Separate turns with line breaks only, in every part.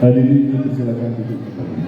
Hadirin silakan duduk kembali.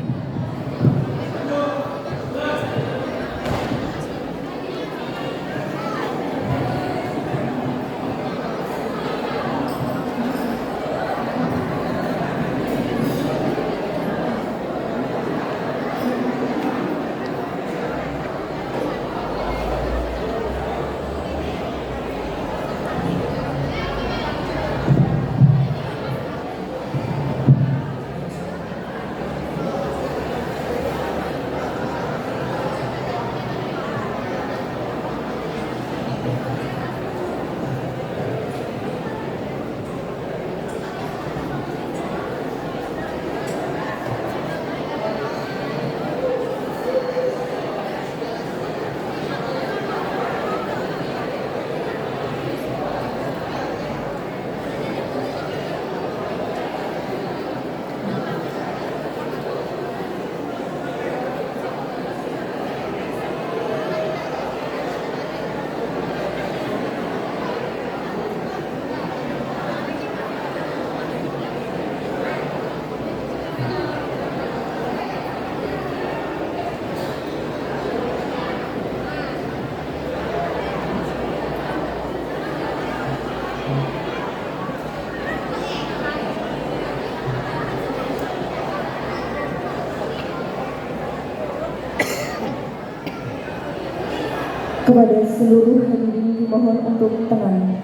Kepada seluruh hadirin dimohon untuk tenang.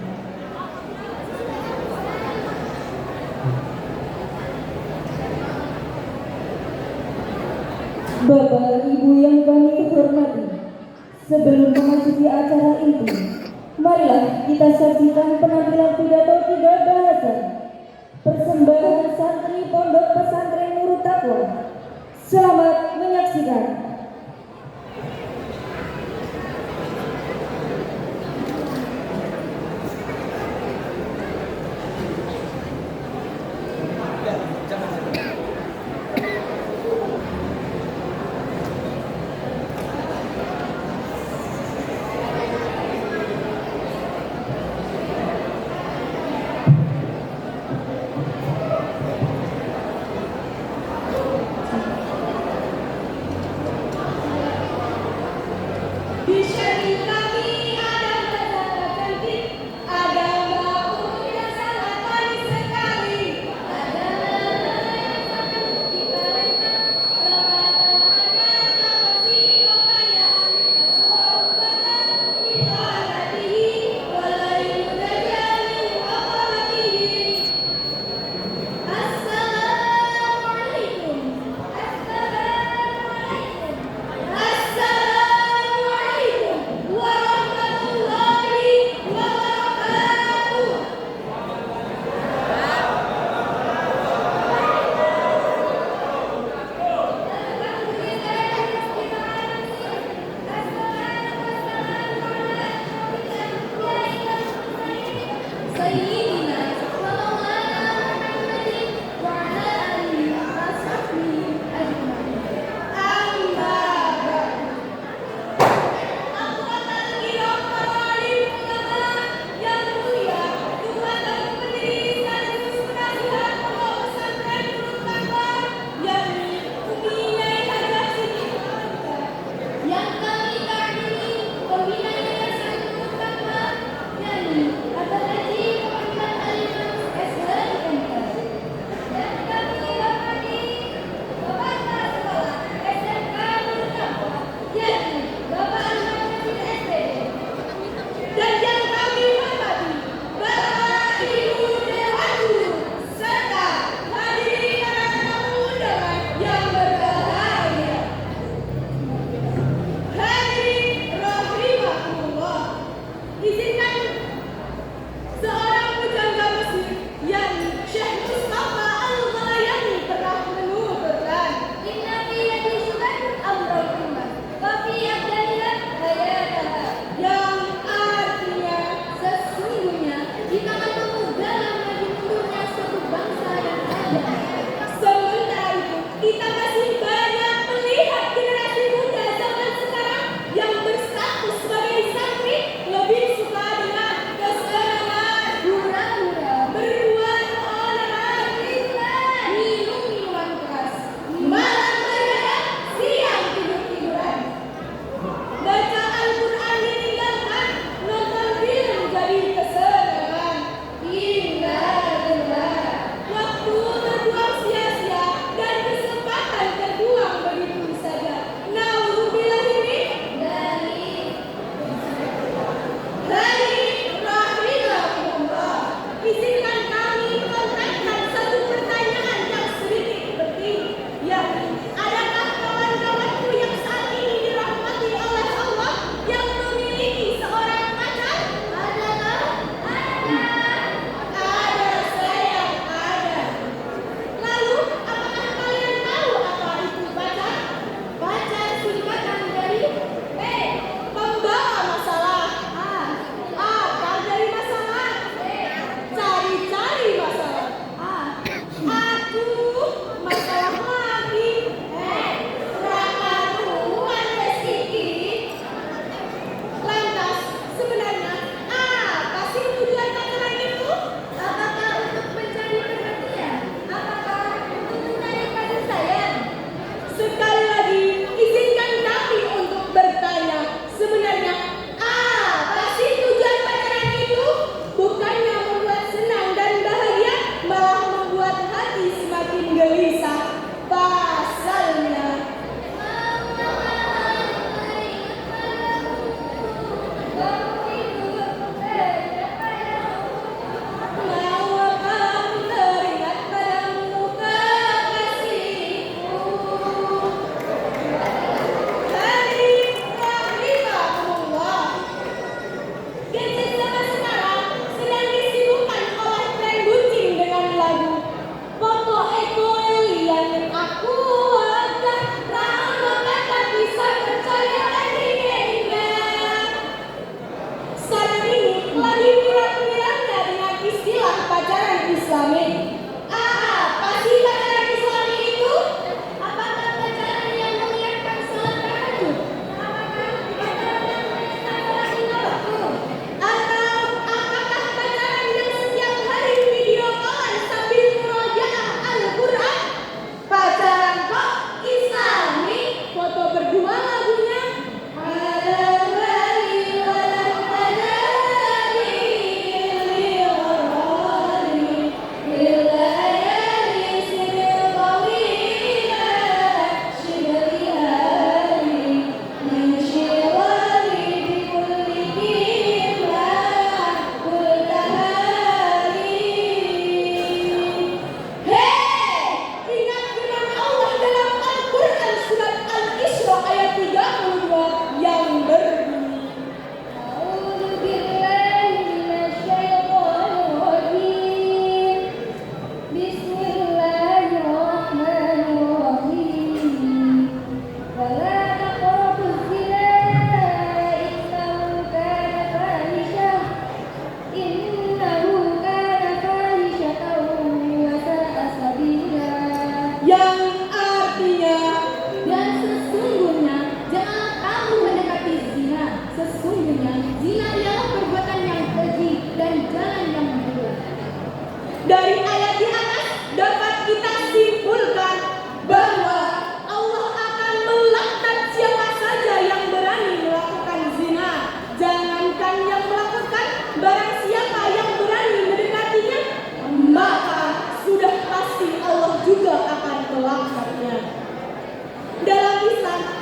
Bapak Ibu yang kami hormati, sebelum memasuki acara inti, marilah kita saksikan penampilan pidato 3 bahasa persembahan santri Pondok Pesantren Nurul Taqwa. Selamat menyaksikan.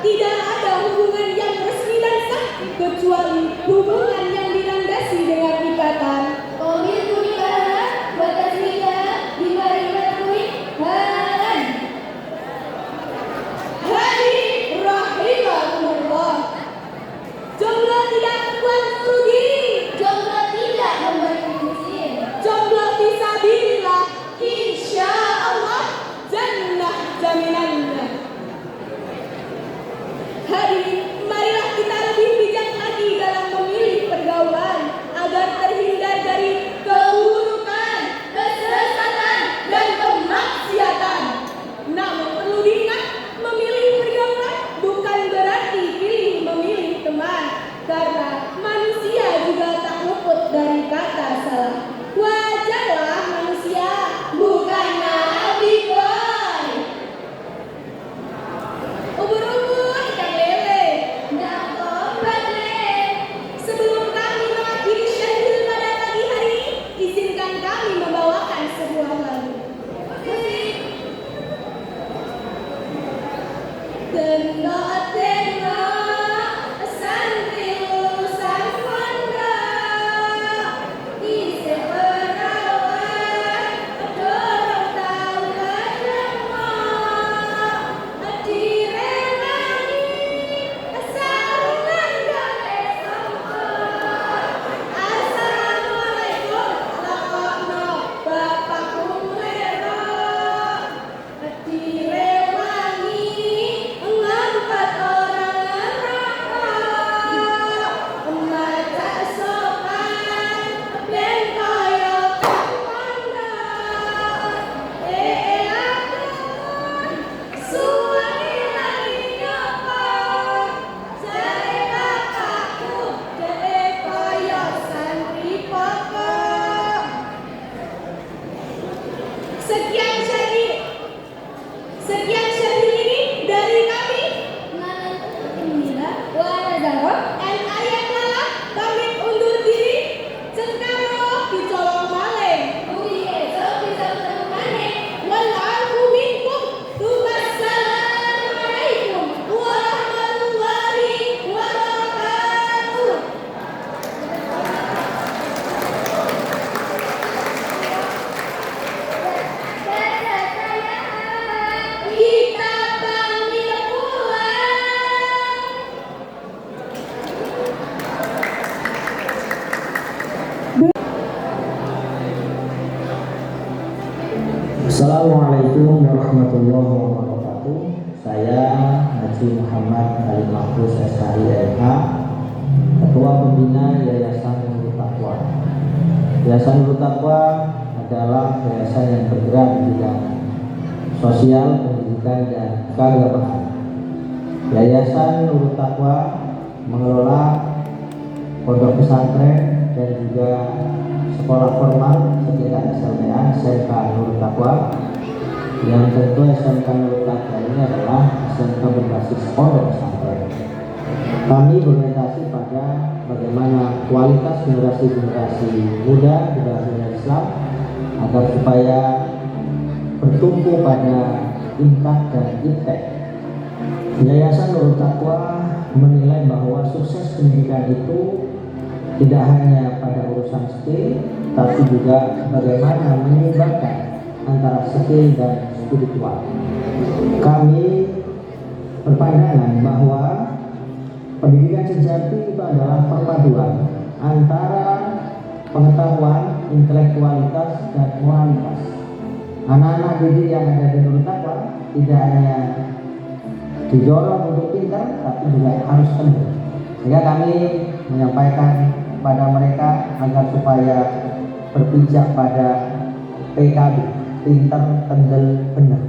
tidak ada hubungan yang resmi dan sah kecuali hubungan yang dilandasi dengan ikatan.
Komitmen pernikahan batas nikah diberi pernikahan.
Hadirin rahimahumullah. Jomblo tidak membuat bunuh diri.
Jomblo tidak membuat miskin.
Jomblo fisabilillah, insya Allah jannah jaminannya. Hadirin, marilah kita lebih bijak lagi dalam memilih pergaulan agar terhindar dari keburukan, kesesatan, dan kemaksiatan. Namun perlu diingat, memilih pergaulan bukan berarti pilih memilih teman, karena manusia juga tak luput dari kata salah. Wajarlah manusia, bukan nabi boy. Ubur-ubur ikan lele.
Dan obat
Sebelum kami mengakhiri syahid pada pagi hari, izinkan kami membawakan sebuah lagu. Tengok-tengok santri lulusan pondok di seperawan dorong tahu ketemu diremani sarungan gawe sombong. Assalamualaikum lakokno bapakku lero diremani ngangkat orang neraka maca sopan ben kaya pondok akun suwani lagi nyopot jare bapakku dek kaya santri pokok. Sekian syahid ini dari kami and ayat malah pamit undur diri. Cengkaro dicolong malih. Wallahu minkum. Wassalamualaikum warahmatullahi wabarakatuh. Kita panggil pulang.
Assalamualaikum warahmatullahi wabarakatuh. Saya Haji Muhammad Ali Mahfuz SHI MH, Ketua Pembina Yayasan Nurul Taqwa. Yayasan Nurul Taqwa adalah yayasan yang bergerak di bidang sosial, pendidikan, dan keagamaan. Yayasan Nurul Taqwa mengelola pondok pesantren dan juga sekolah formal sekitar SLTA, SMK Nurul Taqwa. Yang tentu SMK Nurul Taqwa ini adalah SMK berbasis pondok pesantren. Kami berorientasi pada bagaimana kualitas generasi muda di dalam dunia Islam agar supaya bertumpu pada impact dan impact. Yayasan Nurul Taqwa menilai bahwa sukses pendidikan itu tidak hanya pada urusan skill, tapi juga bagaimana menyeimbangkan antara skill dan spiritual. Kami berpandangan bahwa pendidikan sejati itu adalah perpaduan antara pengetahuan, intelektualitas, dan moralitas. Anak-anak didik yang ada di Nurul Taqwa tidak hanya didorong untuk pintar, tapi juga harus tengil. Sehingga kami menyampaikan kepada mereka agar supaya berpijak pada PKB, pintar, tengil, benar.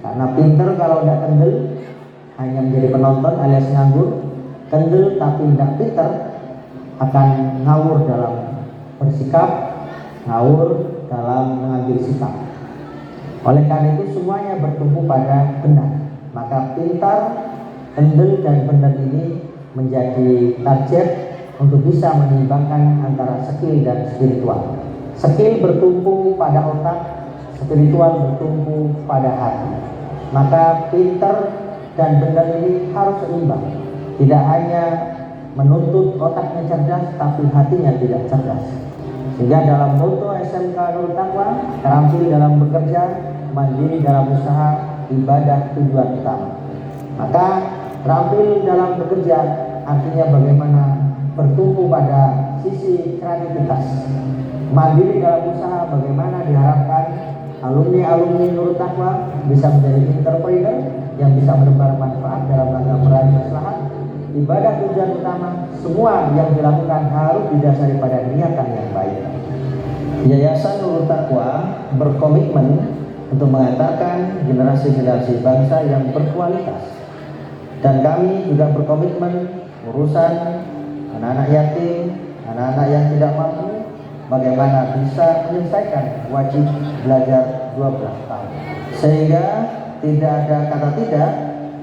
Karena pintar kalau tidak tengil hanya menjadi penonton alias nganggur, tengil tapi tidak pintar akan ngawur dalam bersikap, ngawur dalam mengambil sikap. Oleh karena itu semuanya bertumpu pada benar. Maka pintar, tengil, dan benar ini menjadi target untuk bisa menyeimbangkan antara skill dan spiritual. Skill bertumpu pada otak, spiritual bertumpu pada hati. Maka pintar dan benar ini harus seimbang. Tidak hanya menuntut otaknya cerdas, tapi hatinya tidak cerdas. Sehingga dalam moto SMK Nurul Taqwa, terampil dalam bekerja, mandiri dalam usaha, ibadah tujuan utama. Maka terampil dalam bekerja artinya bagaimana bertumbuh pada sisi kreativitas. Mandiri dalam usaha, bagaimana diharapkan alumni-alumni Nurul Taqwa bisa menjadi entrepreneur yang bisa menebar manfaat dalam rangka meraih maslahat. Ibadah tujuan utama, semua yang dilakukan harus didasari pada niatan yang baik. Yayasan Nurul Taqwa berkomitmen untuk mengantarkan generasi-generasi bangsa yang berkualitas. Dan kami juga berkomitmen urusan anak-anak yatim, anak-anak yang tidak mampu, bagaimana bisa menyelesaikan wajib belajar 12 tahun. Sehingga tidak ada kata tidak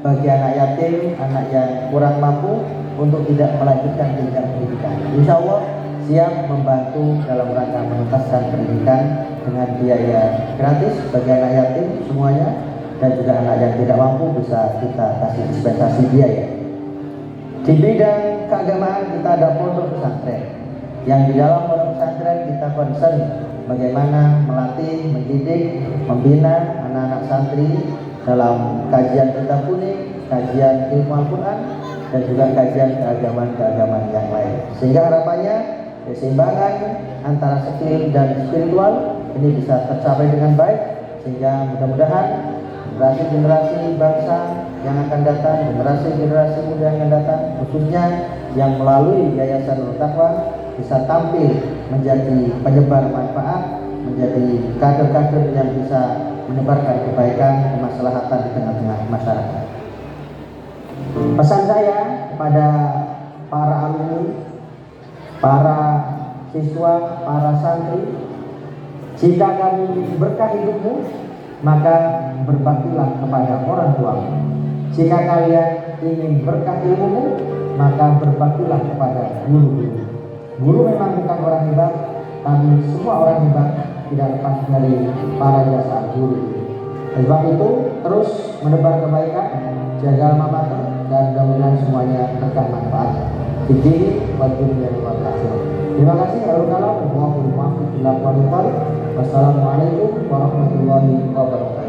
bagi anak yatim, anak yang kurang mampu untuk tidak melanjutkan jenjang pendidikan. Insya Allah siap membantu dalam rangka menuntaskan pendidikan dengan biaya gratis bagi anak yatim semuanya, dan juga anak yang tidak mampu bisa kita kasih dispensasi biaya. Di bidang keagamaan kita ada pondok pesantren, yang di dalam pondok pesantren kita concern bagaimana melatih, mendidik, membina anak-anak santri dalam kajian kitab kuning, kajian ilmu Al-Quran, dan juga kajian keagamaan-keagamaan yang lain. Sehingga harapannya keseimbangan antara skill dan spiritual ini bisa tercapai dengan baik, sehingga mudah-mudahan generasi-generasi bangsa yang akan datang, generasi-generasi muda yang akan datang, khususnya yang melalui Yayasan Nurul Taqwa bisa tampil menjadi penyebar manfaat, menjadi kader-kader yang bisa menebarkan kebaikan, kemaslahatan di tengah-tengah masyarakat. Pesan saya kepada para alumni, para siswa, para santri, jika kamu berkah hidupmu, maka berbaktilah kepada orang tuamu. Jika kalian ingin berkah ilmumu, maka berbaktilah kepada guru-guru. Guru memang bukan orang hebat, tapi semua orang hebat tidak lepas dari para jasa guru. Sebab itu terus menebar kebaikan, jaga alma mater, dan mudah-mudahan semuanya berkah manfaat. Terima kasih. Wassalamualaikum warahmatullahi wabarakatuh.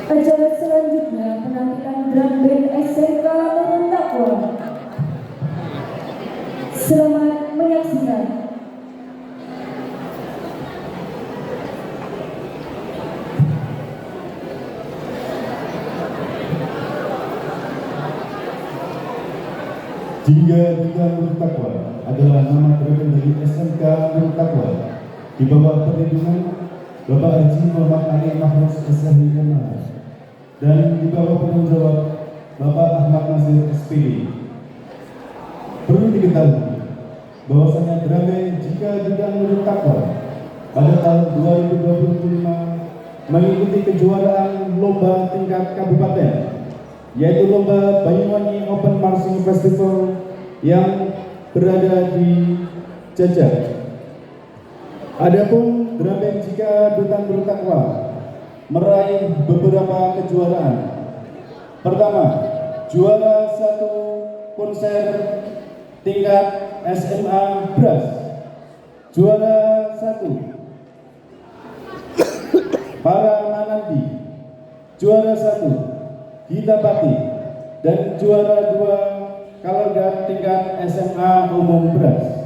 Acara selanjutnya penampilan drum band SMK Nurul Taqwa. Selamat menyaksikan.
Jingga Nurul Taqwa adalah nama drum dari SMK Nurul Taqwa di bawah perlindungan Bapak Haji Muhammad Ali Mahfuz SHI dan di bawah penanggung jawab Bapak Ahmad Nasir SPD. Perlu diketahui bahwasanya drum band Jingga Nurul Taqwa pada tahun 2025 mengikuti kejuaraan lomba tingkat kabupaten, yaitu lomba Banyuwangi Open Marching Festival yang berada di Jajak. Adapun drum band Jingga Nurul Taqwa meraih beberapa kejuaraan. Pertama, juara 1 konser tingkat SMA Bras. Juara 1 Para Manandi. Juara 1 Gita Pati, dan juara 2 Kalarga tingkat SMA Umum Beras.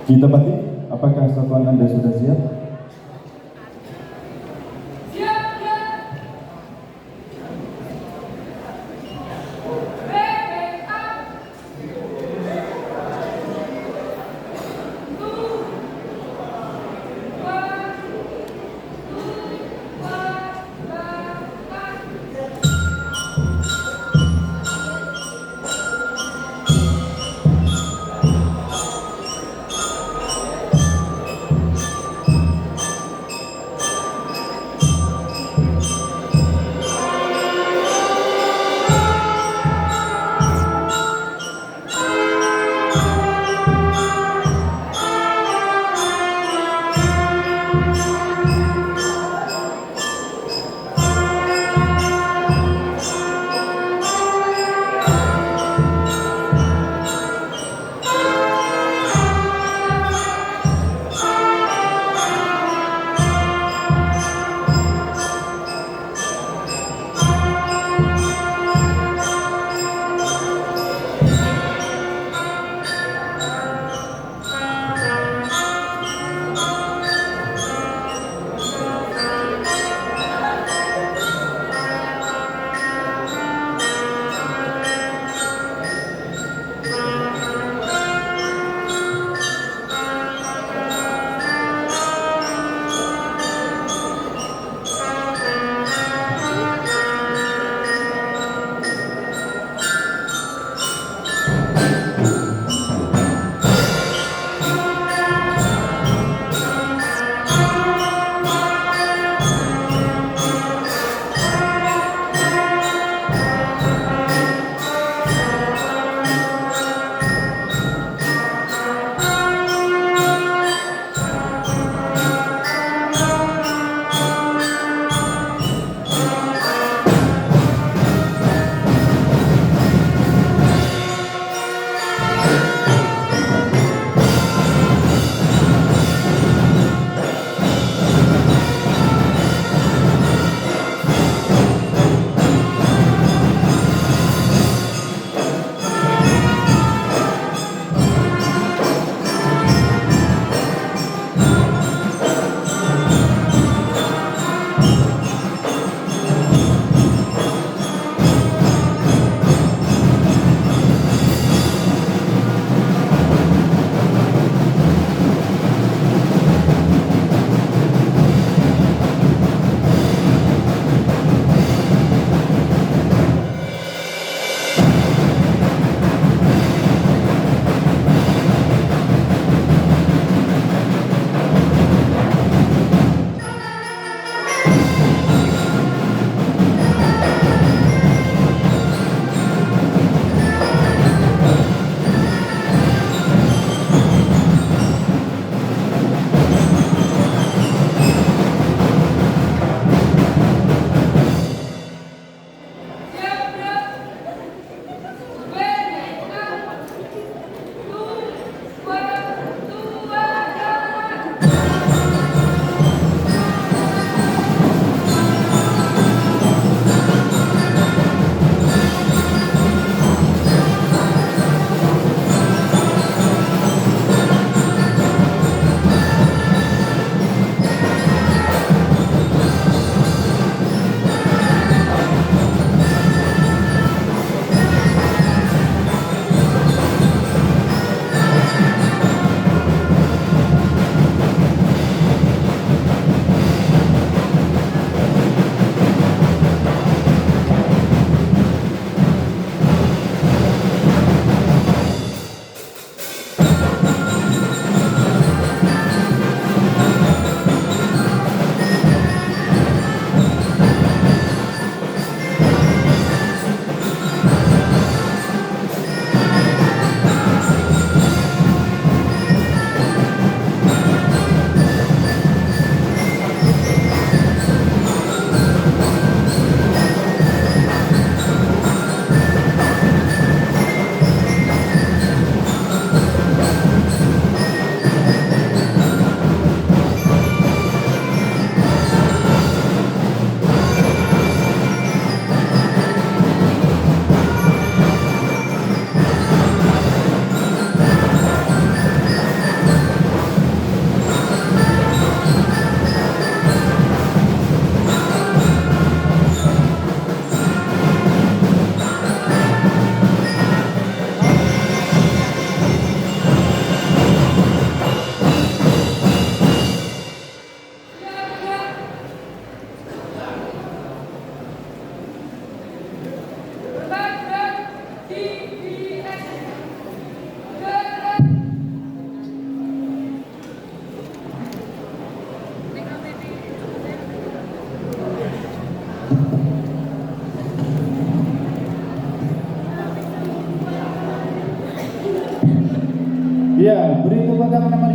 Gita Pati, apakah satuan Anda sudah siap?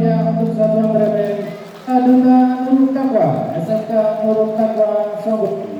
selanjutnya untuk satuan bermain Duta Nurul Taqwa SMK Nurul Taqwa Songgo.